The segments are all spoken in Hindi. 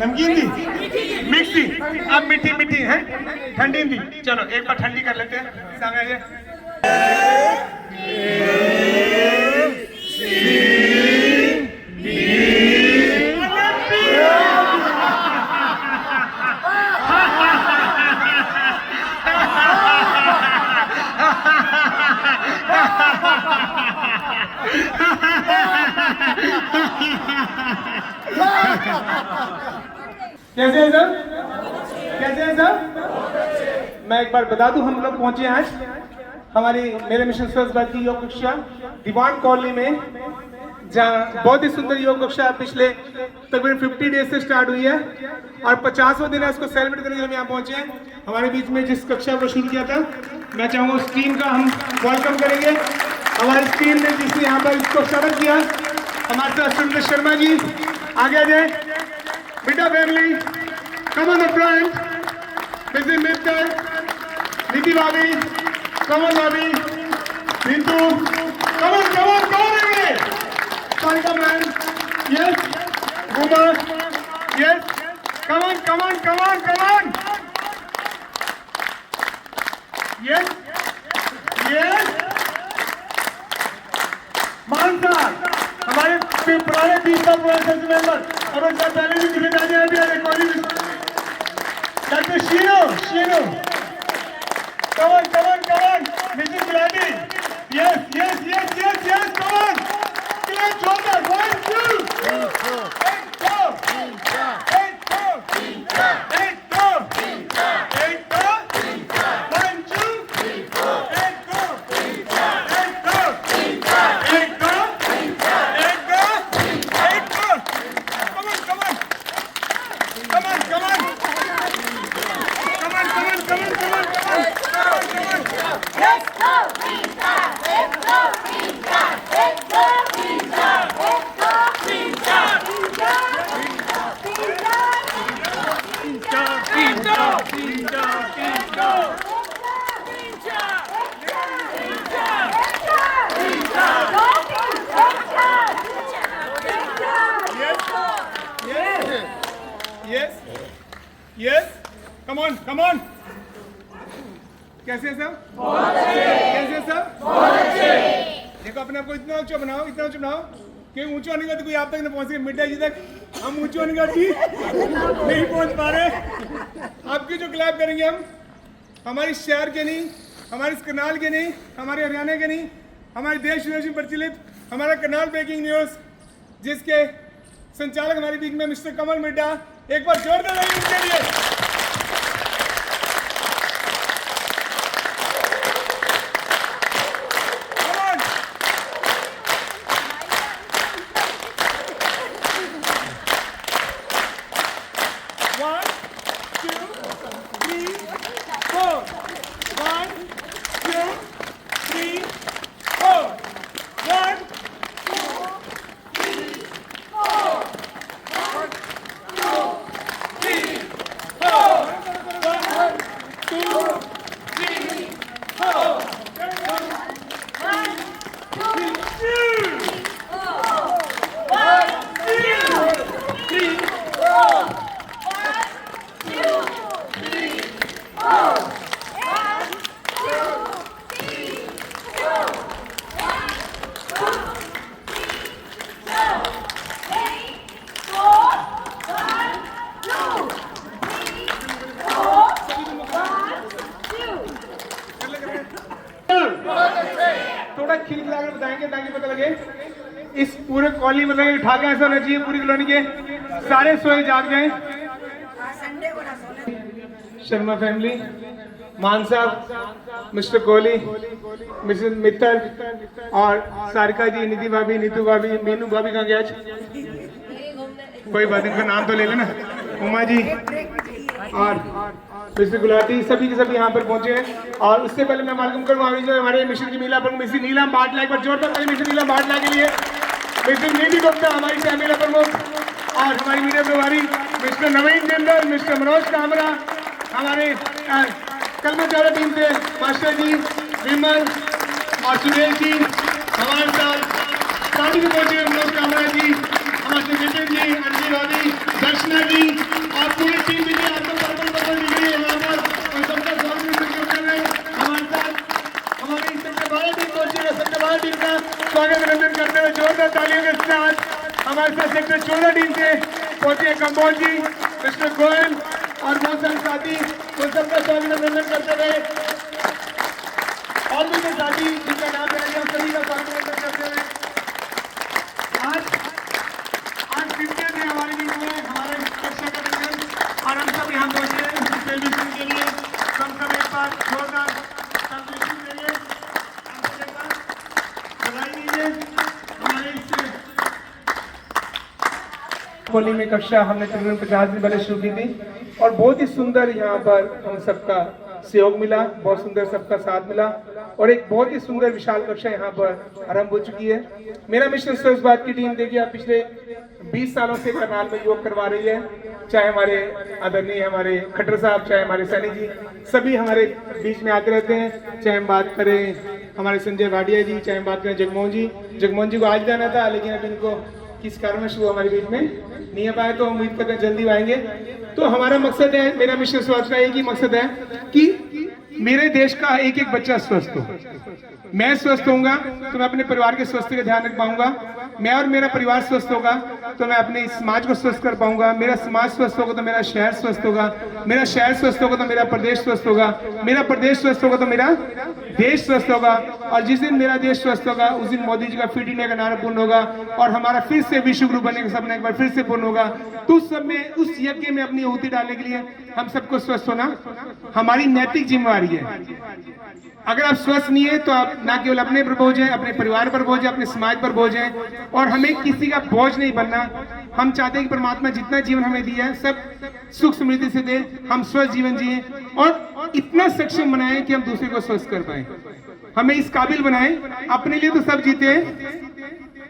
नमकीन दी, मिक्स दी, अब मीठी मीठी है, ठंडी दी। चलो एक बार ठंडी कर लेते हैं। सामने आइए। कैसे हैं सर? कैसे हैं सर? मैं एक बार बता दूं, हम लोग पहुंचे हैं आज हमारी मेरे मिशन स्वस्थ भारत की योग कक्षा दीवान कॉलोनी में, जहां बहुत ही सुंदर योग कक्षा पिछले तकरीबन 50 डेज से स्टार्ट हुई है और 50वां दिन है, उसको सेलिब्रेट करने के लिए हम यहाँ पहुंचे हैं। हमारे बीच में जिस कक्षा को शुरू किया था, मैं चाहूँगा उस टीम का हम वेलकम करेंगे। हमारी टीम ने जिसने यहाँ पर इसको स्टार्ट किया, हमारे साथ सुरेंद्र शर्मा जी आगे आ जाए। बेटा family, come on the front. Mrs. Mittal, Niti Bhabhi, come on Bhabhi, Bintu, come on again. Sarika man, yes, Guma, yes, come on. Yes. मानसा, हमारे पुराने टीम का पुराने मेंबर, और उसका पहले भी जिम्मेदारी है college. Dr. Shino, come on, Mrs. Gulati, yes, come on, clear shoulder, 1, 2, 8, 4, 8, 4, 8, 4, 8, 4, 8, 4, 1, 2, 8, 4, 8, 4, 8, 4, 8, 4, 8, 4, come on. Yes, come on. कैसे सब? बहुत अच्छे। कैसे सब? बहुत अच्छे। देखो अपने आप को इतना ऊंचा बनाओ कि ऊंचा होने का तो कोई आप तक न पहुंच सके। मिड्डा जी तक हम ऊंचे होने का नहीं पहुंच पा रहे। आपके जो क्लैप करेंगे हम, हमारे शहर के नहीं, हमारे इस करनाल के नहीं, हमारे हरियाणा के नहीं, हमारे देश विदेश में प्रचलित हमारा करनाल ब्रेकिंग न्यूज, जिसके संचालक हमारे बीच में मिस्टर कमल मिड्डा, एक बार जोरदार ताली उनके लिए। थोड़ा खिलखिला कर बताएंगे ताकि पता लगे। इस पूरे कॉलोनी मतलब उठा के ऐसा होना चाहिए, पूरी कॉलोनी के सारे सोए जाग गए। शर्मा फैमिली, मान साहब, मिस्टर कोहली, मिसेस मित्तल और सारिका जी, निधि भाभी, नीतू भाभी, मीनू भाभी कहाँ गया? कोई बात नहीं, नाम तो ले लेना। उमा जी और मिस्टर गुलाटी, सभी के सभी यहाँ पर पहुंचे हैं। और उससे पहले मैं वेलकम करूँगा जो हमारे मिशन की महिला प्रमुख मिस्टर नीलम बाटला, एक बार जोरदार ताली मिस्टर नीलम बाटला के लिए। मिस्टर निधि गुप्ता हमारी सह महिला प्रमुख और हमारी मीडिया प्रभारी मिस्टर नवीन जिंदल, मिस्टर मनोज कामरा, हमारे कलमा चावला टीम से मास्टर जी विमल और सुरेश जी हमारे साथ शादी में पहुंचे मनोज कामरा जी, हमारे नितिन जी, अंजी रवि, दर्शना जी और पूरी टीम भी आपको पर्पल पर्पल दिख रही है यहाँ पर और सबका स्वागत कर रहे हैं। हमारे साथ हमारी सबसे बड़ा टीम पहुंची है, सबसे बड़ा टीम का स्वागत अभिनंदन करते हुए जोरदार तालियों के साथ हमारे साथ सेक्टर 14 टीम से पहुंचे कंबोज जी, मिस्टर गोयल और बहुत सारे साथी, उन सबका स्वागत अभिनंदन करते हुए और भी साथी जिनका नाम है सभी का स्वागत अभिनंदन करते हुए आज 50 में हमारे बीच में हमारे कक्षा का दिन और हम सब यहाँ पहुंचे हैं सेलिब्रेशन के लिए। हम सब एक बार जोरदार सेलिब्रेशन के लिए बधाई दीजिए। हमारे इस होली में कक्षा हमने तकरीबन 50 दिन पहले शुरू की थी और बहुत ही सुंदर यहाँ पर हम सबका सहयोग मिला, बहुत सुंदर सबका साथ मिला और एक बहुत ही सुंदर विशाल कक्षा यहाँ पर आरंभ हो चुकी है। मेरा मिशन स्वच्छबाद की टीम देखिए आप पिछले 20 सालों से करनाल में योग करवा रही है, चाहे हमारे आदरणीय हमारे खट्टर साहब, चाहे हमारे सैनी जी, सभी हमारे बीच में आते रहते हैं। चाहे हम बात करें हमारे संजय भाटिया जी, चाहे हम बात करें जगमोहन जी को आज जाना था लेकिन अब इनको किस कारणवश वो हमारे बीच में नहीं आ पाए, तो उम्मीद करते हैं जल्दी आएंगे। तो हमारा मकसद है, मेरा मिशन स्वच्छ का एक ही मकसद है कि मेरे देश का एक एक बच्चा स्वस्थ हो। मैं स्वस्थ होऊंगा तो मैं अपने परिवार के स्वास्थ्य का ध्यान रख पाऊंगा, मैं और मेरा परिवार स्वस्थ होगा तो मैं अपने समाज को स्वस्थ कर पाऊंगा, मेरा समाज स्वस्थ होगा तो मेरा शहर स्वस्थ होगा, मेरा शहर स्वस्थ होगा तो मेरा प्रदेश स्वस्थ होगा, मेरा प्रदेश स्वस्थ होगा तो मेरा देश स्वस्थ होगा और जिस दिन मेरा देश स्वस्थ होगा उस दिन मोदी जी का फिट इंडिया का नारा पूर्ण होगा और हमारा फिर से विश्व गुरु बनने का सपना एक बार फिर से पूर्ण होगा। तो उस सब में, उस यज्ञ में अपनी आहुति डालने के लिए हम सबको स्वस्थ होना हमारी नैतिक जिम्मेवारी है। अगर आप स्वस्थ नहीं है तो आप ना केवल अपने पर बोझ हैं, अपने परिवार पर बोझ है, अपने समाज पर बोझ हैं और हमें किसी का बोझ नहीं बनना। हम चाहते हैं कि परमात्मा जितना जीवन हमें दिया है सब सुख समृद्धि से दे, हम स्वस्थ जीवन जिए और इतना सक्षम बनाएं कि हम दूसरे को स्वस्थ कर पाए, हमें इस काबिल बनाएं। अपने लिए तो सब जीते हैं,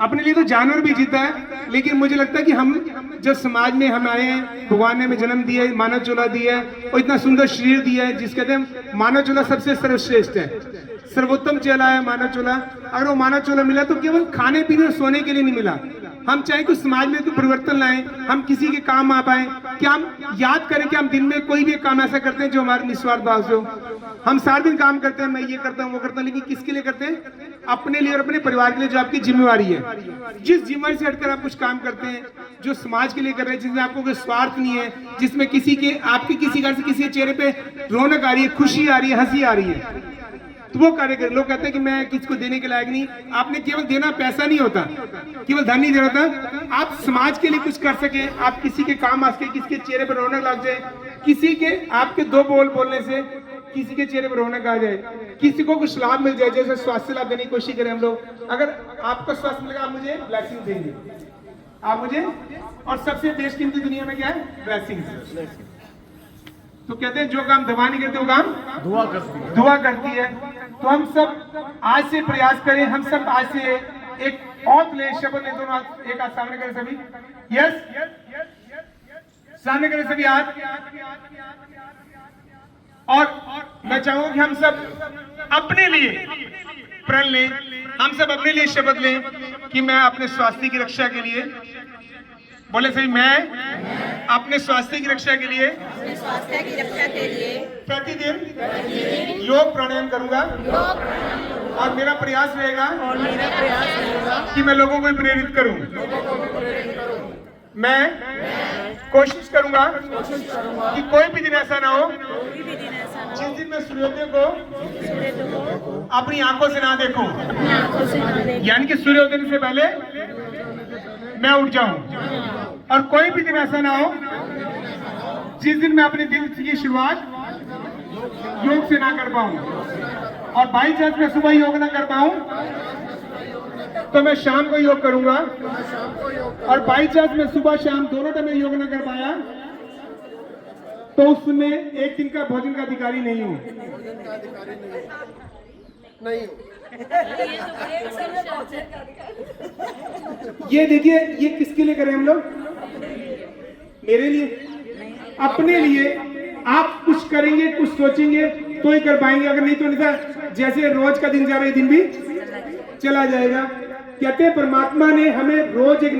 अपने लिए तो जानवर भी जीता है, लेकिन मुझे लगता है कि हम जब समाज में हमारे भगवान ने हमें जन्म दिया है, मानव चोला दिया है और इतना सुंदर शरीर दिया है जिसके कहते हैं मानव चोला सबसे सर्वश्रेष्ठ है, सर्वोत्तम चेला है मानव चोला। अगर वो मानव चोला मिला तो केवल खाने पीने और सोने के लिए नहीं मिला, हम चाहे कुछ समाज में कोई परिवर्तन लाएं, हम किसी के काम आ पाए, क्या हम याद करें कि हम दिन में कोई भी काम ऐसा करते हैं जो हमारे निस्वार्थ भाव से हो। हम सारा दिन काम करते हैं, मैं ये करता हूँ वो करता हूँ, लेकिन किसके लिए करते हैं? अपने लिए और अपने परिवार के लिए, जो आपकी जिम्मेवारी है। जिस जिम्मेवारी से हटकर आप कुछ काम करते हैं जो समाज के लिए कर रहे हैं, जिसमें आपको कोई स्वार्थ नहीं है, जिसमें किसी के आपके किसी कारण से किसी के चेहरे पे रौनक आ रही है, खुशी आ रही है, हंसी आ रही है, तो वो कार्य करें। लोग कहते हैं कि मैं किसको देने के लायक नहीं, आपने केवल देना पैसा नहीं होता, केवल धन नहीं देना होता, आप समाज के लिए कुछ कर सके, आप किसी के काम आ सके, किसी के चेहरे पर रौनक लग जाए, किसी के आपके दो बोल बोलने से किसी के चेहरे पर रौनक आ जाए, किसी को कुछ लाभ मिल जाए, जैसे स्वास्थ्य लाभ देने की कोशिश करें हम लोग। अगर आपको स्वास्थ्य मिलेगा आप मुझे ब्लेसिंग देंगे, आप मुझे, और सबसे बेस्ट कीमती दुनिया में क्या है? ब्लेसिंग। तो कहते हैं जो काम दवा नहीं करते वो काम दुआ करती है। तो हम सब आज से प्रयास करें, हम सब आज से एक और ले शब्द ले, दोनों एक हाथ सामने करें सभी, यस सामने करें सभी हाथ, और मैं चाहूंगा कि हम सब अपने लिए प्रण लें, हम सब अपने लिए शपथ लें कि मैं अपने स्वास्थ्य की रक्षा के लिए, बोले सही, मैं अपने स्वास्थ्य की रक्षा के लिए प्रतिदिन योग प्राणायाम करूंगा और मेरा प्रयास रहेगा कि मैं लोगों को प्रेरित करूं। मैं कोशिश करूंगा कि कोई भी दिन ऐसा ना हो जिस दिन मैं सूर्योदय को अपनी आंखों से ना देखूं, यानी कि सूर्योदय से पहले मैं उठ जाऊं। और कोई भी दिन ऐसा ना हो जिस दिन मैं अपने दिन की शुरुआत योग से ना कर पाऊं, और बाई चांस मैं सुबह योग ना कर पाऊं तो मैं शाम को योग करूंगा, और बाई चांस मैं सुबह शाम दोनों टाइम योग ना कर पाया तो उसमें एक दिन का भोजन का अधिकारी नहीं हूँ। नहीं हूँ। ये देखिए, ये किसके लिए करें हम लोग? मेरे लिए, अपने लिए। आप कुछ करेंगे, कुछ सोचेंगे तो ही कर पाएंगे, अगर नहीं तो नहीं। जैसे रोज का दिन जा रहा है, दिन भी चला जाएगा। कहते हैं परमात्मा ने हमें रोज एक